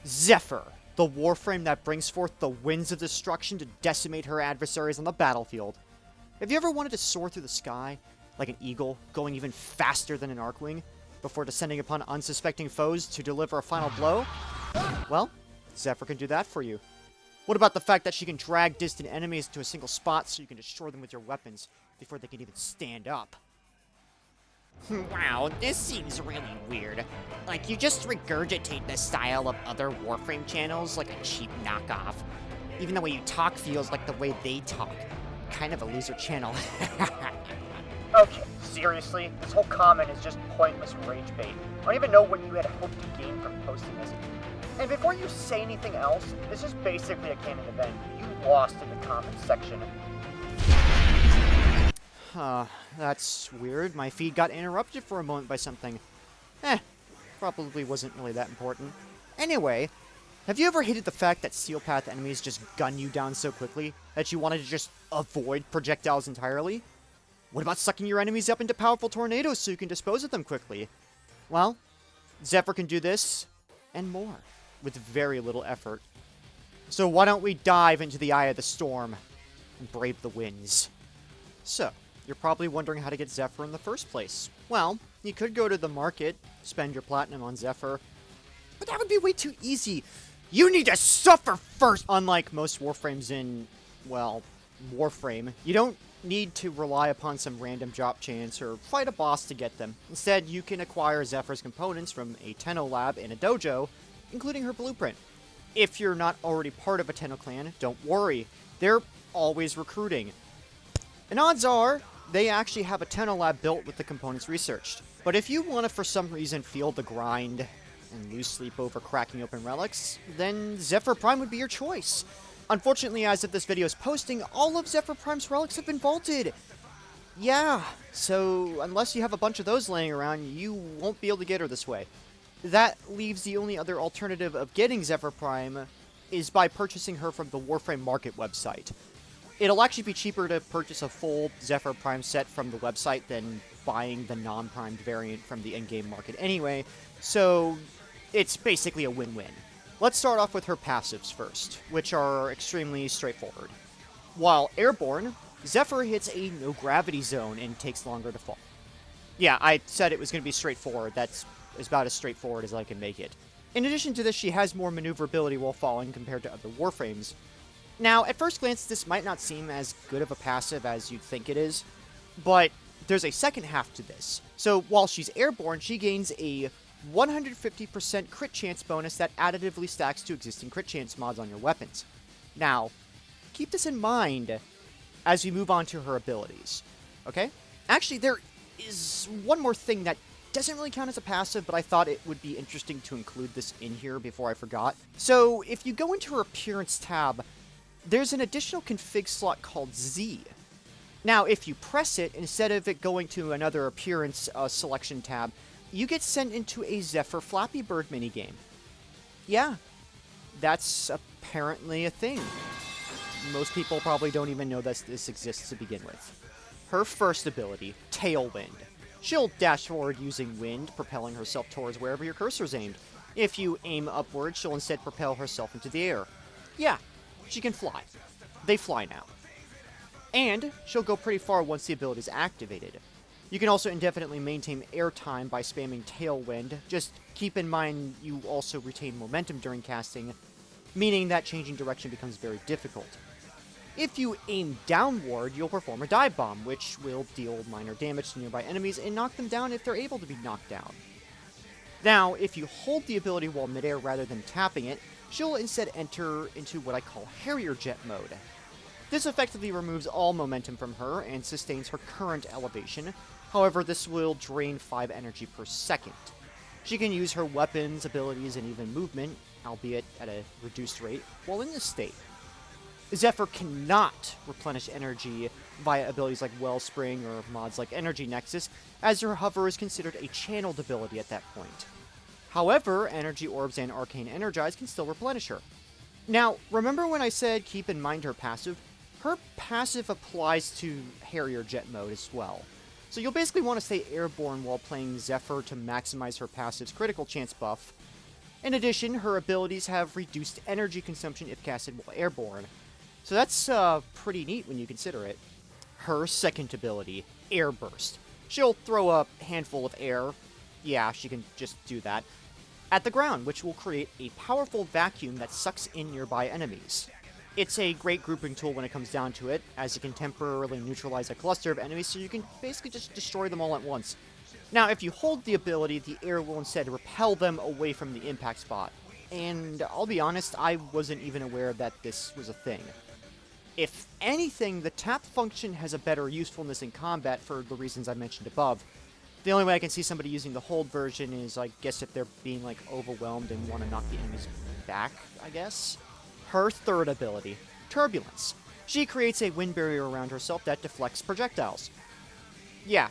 Zephyr, the Warframe that brings forth the winds of destruction to decimate her adversaries on the battlefield. Have you ever wanted to soar through the sky, like an eagle, going even faster than an Archwing, before descending upon unsuspecting foes to deliver a final blow? Well, Zephyr can do that for you. What about the fact that she can drag distant enemies to a single spot so you can destroy them with your weapons before they can even stand up? Wow, this seems really weird. Like, you just regurgitate the style of other Warframe channels like a cheap knockoff. Even the way you talk feels like the way they talk. Kind of a loser channel. Okay, seriously? This whole comment is just pointless rage bait. I don't even know what you had hoped to gain from posting this. And before you say anything else, this is basically a canon event. You lost in the comments section. That's weird. My feed got interrupted for a moment by something. Probably wasn't really that important. Anyway, have you ever hated the fact that Steel Path enemies just gun you down so quickly that you wanted to just avoid projectiles entirely? What about sucking your enemies up into powerful tornadoes so you can dispose of them quickly? Well, Zephyr can do this, and more, with very little effort. So why don't we dive into the eye of the storm and brave the winds? So, you're probably wondering how to get Zephyr in the first place. Well, you could go to the market, spend your platinum on Zephyr, but that would be way too easy. You need to suffer first! Unlike most Warframes in, well, Warframe, you don't need to rely upon some random drop chance or fight a boss to get them. Instead, you can acquire Zephyr's components from a Tenno lab in a dojo, including her blueprint. If you're not already part of a Tenno clan, don't worry. They're always recruiting. And odds are, they actually have a Tenno lab built with the components researched. But if you want to for some reason feel the grind and lose sleep over cracking open relics, then Zephyr Prime would be your choice. Unfortunately, as of this video's posting, all of Zephyr Prime's relics have been vaulted. Yeah, so unless you have a bunch of those laying around, you won't be able to get her this way. That leaves the only other alternative of getting Zephyr Prime is by purchasing her from the Warframe Market website. It'll actually be cheaper to purchase a full Zephyr Prime set from the website than buying the non-primed variant from the in-game market anyway, so it's basically a win-win. Let's start off with her passives first, which are extremely straightforward. While airborne, Zephyr hits a no-gravity zone and takes longer to fall. Yeah, I said it was going to be straightforward. That's about as straightforward as I can make it. In addition to this, she has more maneuverability while falling compared to other Warframes. Now, at first glance, this might not seem as good of a passive as you'd think it is, but there's a second half to this. So while she's airborne, she gains a 150% crit chance bonus that additively stacks to existing crit chance mods on your weapons. Now, keep this in mind as we move on to her abilities, okay? Actually, there is one more thing that doesn't really count as a passive, but I thought it would be interesting to include this in here before I forgot. So, if you go into her Appearance tab, there's an additional config slot called Z. Now, if you press it, instead of it going to another Appearance selection tab, you get sent into a Zephyr Flappy Bird minigame. Yeah, that's apparently a thing. Most people probably don't even know that this exists to begin with. Her first ability, Tailwind. She'll dash forward using wind, propelling herself towards wherever your cursor is aimed. If you aim upward, she'll instead propel herself into the air. Yeah, she can fly. They fly now. And she'll go pretty far once the ability is activated. You can also indefinitely maintain air time by spamming Tailwind. Just keep in mind you also retain momentum during casting, meaning that changing direction becomes very difficult. If you aim downward, you'll perform a dive bomb, which will deal minor damage to nearby enemies and knock them down if they're able to be knocked down. Now, if you hold the ability while midair rather than tapping it, she'll instead enter into what I call Harrier jet mode. This effectively removes all momentum from her and sustains her current elevation. However, this will drain 5 energy per second. She can use her weapons, abilities, and even movement, albeit at a reduced rate, while in this state. Zephyr cannot replenish energy via abilities like Wellspring or mods like Energy Nexus, as her hover is considered a channeled ability at that point. However, Energy Orbs and Arcane Energize can still replenish her. Now, remember when I said keep in mind her passive? Her passive applies to Harrier jet mode as well. So you'll basically want to stay airborne while playing Zephyr to maximize her passive's critical chance buff, In addition, her abilities have reduced energy consumption if casted while airborne. So that's pretty neat when you consider it. Her second ability, Airburst. She'll throw a handful of air, yeah, she can just do that, at the ground, which will create a powerful vacuum that sucks in nearby enemies. It's a great grouping tool when it comes down to it, as it can temporarily neutralize a cluster of enemies, so you can basically just destroy them all at once. Now, if you hold the ability, the air will instead repel them away from the impact spot. And I'll be honest, I wasn't even aware that this was a thing. If anything, the tap function has a better usefulness in combat for the reasons I mentioned above. The only way I can see somebody using the hold version is, I guess, if they're being, like, overwhelmed and want to knock the enemies back, I guess? Her third ability, Turbulence. She creates a wind barrier around herself that deflects projectiles. Yeah,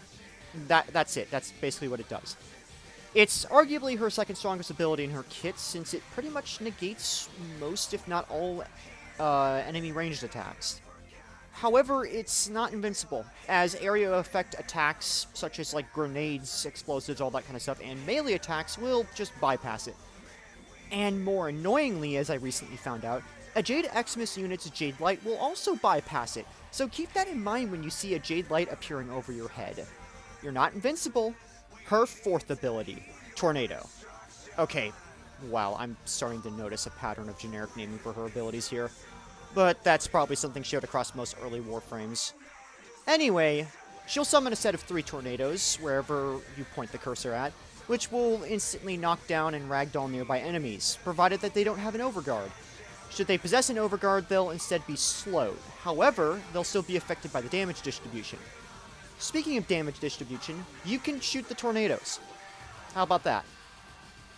that's it. That's basically what it does. It's arguably her second strongest ability in her kit, since it pretty much negates most, if not all, enemy ranged attacks. However, it's not invincible, as area effect attacks, such as like grenades, explosives, all that kind of stuff, and melee attacks will just bypass it. And more annoyingly, as I recently found out, a Jade Xmas unit's Jade Light will also bypass it, so keep that in mind when you see a Jade Light appearing over your head. You're not invincible. Her fourth ability, Tornado. Okay, wow, I'm starting to notice a pattern of generic naming for her abilities here. But that's probably something shared across most early Warframes. Anyway, she'll summon a set of 3 tornadoes, wherever you point the cursor at, which will instantly knock down and ragdoll nearby enemies, provided that they don't have an overguard. Should they possess an overguard, they'll instead be slowed. However, they'll still be affected by the damage distribution. Speaking of damage distribution, you can shoot the tornadoes. How about that?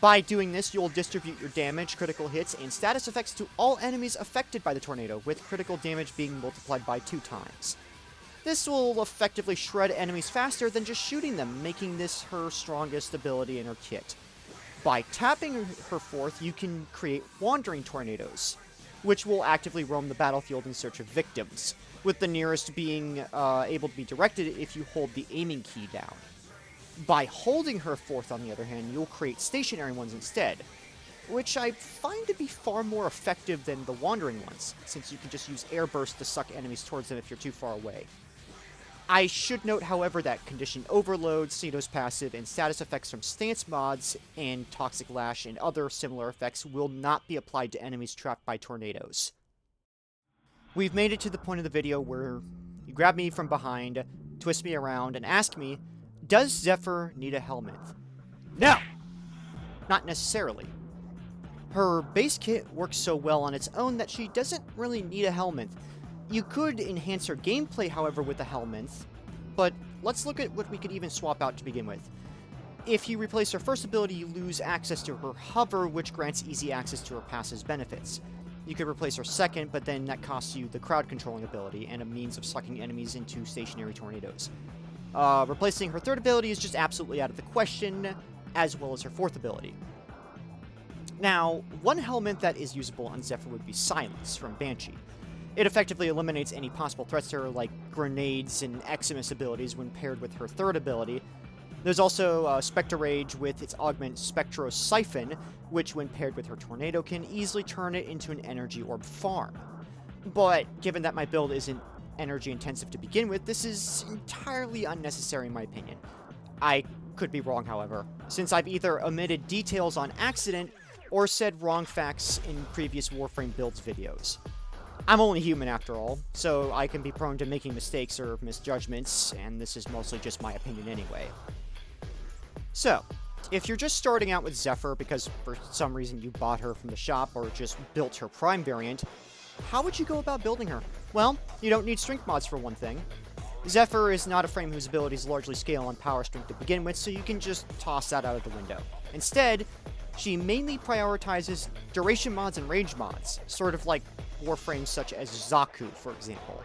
By doing this, you'll distribute your damage, critical hits, and status effects to all enemies affected by the tornado, with critical damage being multiplied by 2 times. This will effectively shred enemies faster than just shooting them, making this her strongest ability in her kit. By tapping her fourth, you can create wandering tornadoes, which will actively roam the battlefield in search of victims, with the nearest being able to be directed if you hold the aiming key down. By holding her fourth, on the other hand, you'll create stationary ones instead, which I find to be far more effective than the wandering ones, since you can just use Airburst to suck enemies towards them if you're too far away. I should note, however, that Condition Overload, Zephyr Passive, and status effects from stance mods, and Toxic Lash, and other similar effects will not be applied to enemies trapped by tornadoes. We've made it to the point of the video where you grab me from behind, twist me around, and ask me, does Zephyr need a Helminth? No! Not necessarily. Her base kit works so well on its own that she doesn't really need a Helminth. You could enhance her gameplay, however, with a Helminth, but let's look at what we could even swap out to begin with. If you replace her first ability, you lose access to her hover, which grants easy access to her passive benefits. You could replace her second, but then that costs you the crowd controlling ability and a means of sucking enemies into stationary tornadoes. Replacing her third ability is just absolutely out of the question, as well as her fourth ability. Now, one Helminth that is usable on Zephyr would be Silence from Banshee. It effectively eliminates any possible threats to her, like grenades and Xmas abilities, when paired with her third ability. There's also Spectre Rage with its augment Spectro Siphon, which when paired with her Tornado can easily turn it into an energy orb farm. But given that my build isn't energy intensive to begin with, this is entirely unnecessary in my opinion. I could be wrong, however, since I've either omitted details on accident or said wrong facts in previous Warframe builds videos. I'm only human after all, so I can be prone to making mistakes or misjudgments, and this is mostly just my opinion anyway. So, if you're just starting out with Zephyr because for some reason you bought her from the shop or just built her Prime variant, how would you go about building her? Well, you don't need strength mods for one thing. Zephyr is not a frame whose abilities largely scale on power strength to begin with, so you can just toss that out of the window. Instead, she mainly prioritizes duration mods and range mods, sort of like Warframes such as Zaku, for example.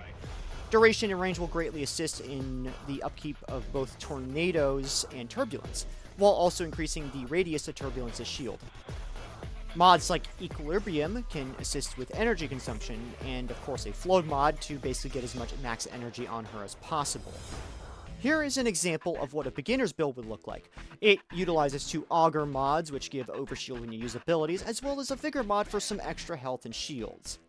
Duration and range will greatly assist in the upkeep of both tornadoes and turbulence, while also increasing the radius of Turbulence's shield. Mods like Equilibrium can assist with energy consumption, and of course a float mod to basically get as much max energy on her as possible. Here is an example of what a beginner's build would look like. It utilizes 2 Augur mods, which give overshield when you use abilities, as well as a Vigor mod for some extra health and shields.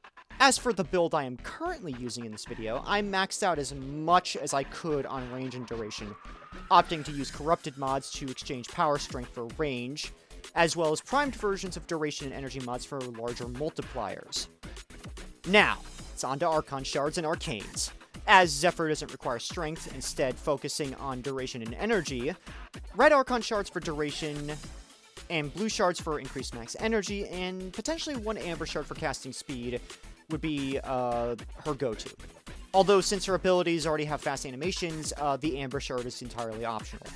As for the build I am currently using in this video, I maxed out as much as I could on range and duration, opting to use corrupted mods to exchange power strength for range, as well as primed versions of duration and energy mods for larger multipliers. Now, it's on to Archon Shards and Arcanes. As Zephyr doesn't require strength, instead focusing on duration and energy, red Archon Shards for duration, and blue shards for increased max energy, and potentially 1 amber shard for casting speed would be her go-to. Although, since her abilities already have fast animations, the amber shard is entirely optional.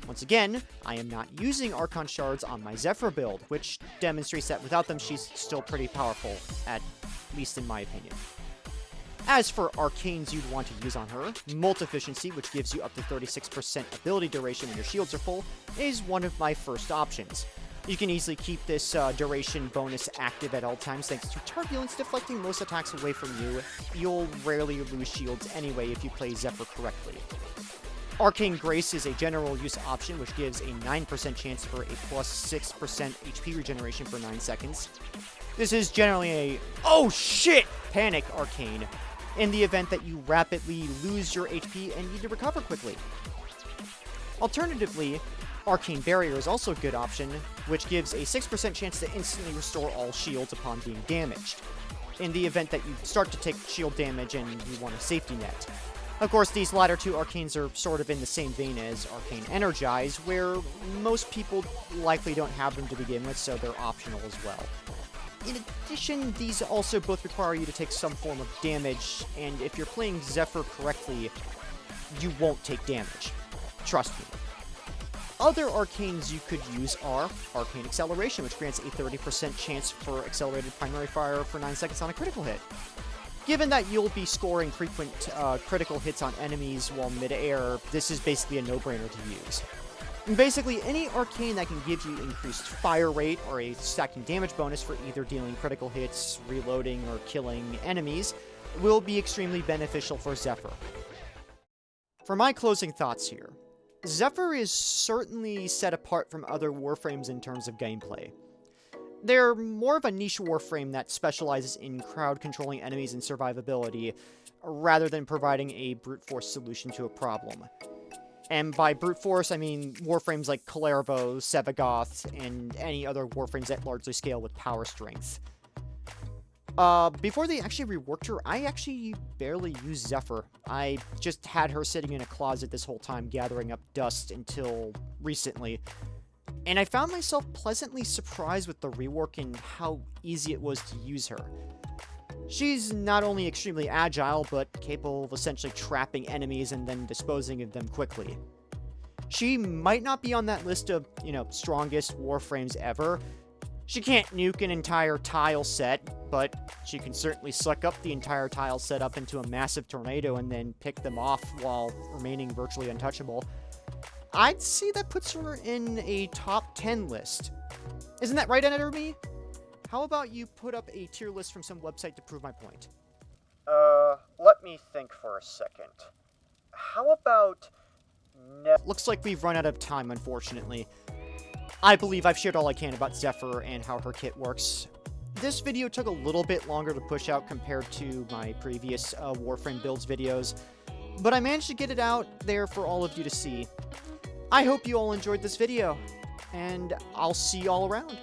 Once again, I am not using Archon Shards on my Zephyr build, which demonstrates that without them she's still pretty powerful, at least in my opinion. As for Arcanes you'd want to use on her, Molt-Efficiency, which gives you up to 36% ability duration when your shields are full, is one of my first options. You can easily keep this duration bonus active at all times thanks to Turbulence deflecting most attacks away from you. You'll rarely lose shields anyway if you play Zephyr correctly. Arcane Grace is a general use option which gives a 9% chance for a plus 6% HP regeneration for 9 seconds. This is generally a "oh shit" panic arcane, in the event that you rapidly lose your HP and need to recover quickly. Alternatively, Arcane Barrier is also a good option, which gives a 6% chance to instantly restore all shields upon being damaged, in the event that you start to take shield damage and you want a safety net. Of course, these latter 2 arcanes are sort of in the same vein as Arcane Energize, where most people likely don't have them to begin with, so they're optional as well. In addition, these also both require you to take some form of damage, and if you're playing Zephyr correctly, you won't take damage. Trust me. Other arcanes you could use are Arcane Acceleration, which grants a 30% chance for accelerated primary fire for 9 seconds on a critical hit. Given that you'll be scoring frequent critical hits on enemies while mid-air, this is basically a no-brainer to use. And basically, any arcane that can give you increased fire rate or a stacking damage bonus for either dealing critical hits, reloading, or killing enemies will be extremely beneficial for Zephyr. For my closing thoughts here, Zephyr is certainly set apart from other Warframes in terms of gameplay. They're more of a niche Warframe that specializes in crowd-controlling enemies and survivability, rather than providing a brute force solution to a problem. And by brute force, I mean Warframes like Kalervo, Sevagoth, and any other Warframes that largely scale with power strength. Before they actually reworked her, I actually barely used Zephyr. I just had her sitting in a closet this whole time gathering up dust until recently. And I found myself pleasantly surprised with the rework and how easy it was to use her. She's not only extremely agile, but capable of essentially trapping enemies and then disposing of them quickly. She might not be on that list of, strongest Warframes ever. She can't nuke an entire tile set, but she can certainly suck up the entire tile set up into a massive tornado and then pick them off while remaining virtually untouchable. I'd say that puts her in a top 10 list. Isn't that right, Editor Me? How about you put up a tier list from some website to prove my point? Let me think for a second. How about... Looks like we've run out of time, unfortunately. I believe I've shared all I can about Zephyr and how her kit works. This video took a little bit longer to push out compared to my previous Warframe builds videos, but I managed to get it out there for all of you to see. I hope you all enjoyed this video, and I'll see you all around.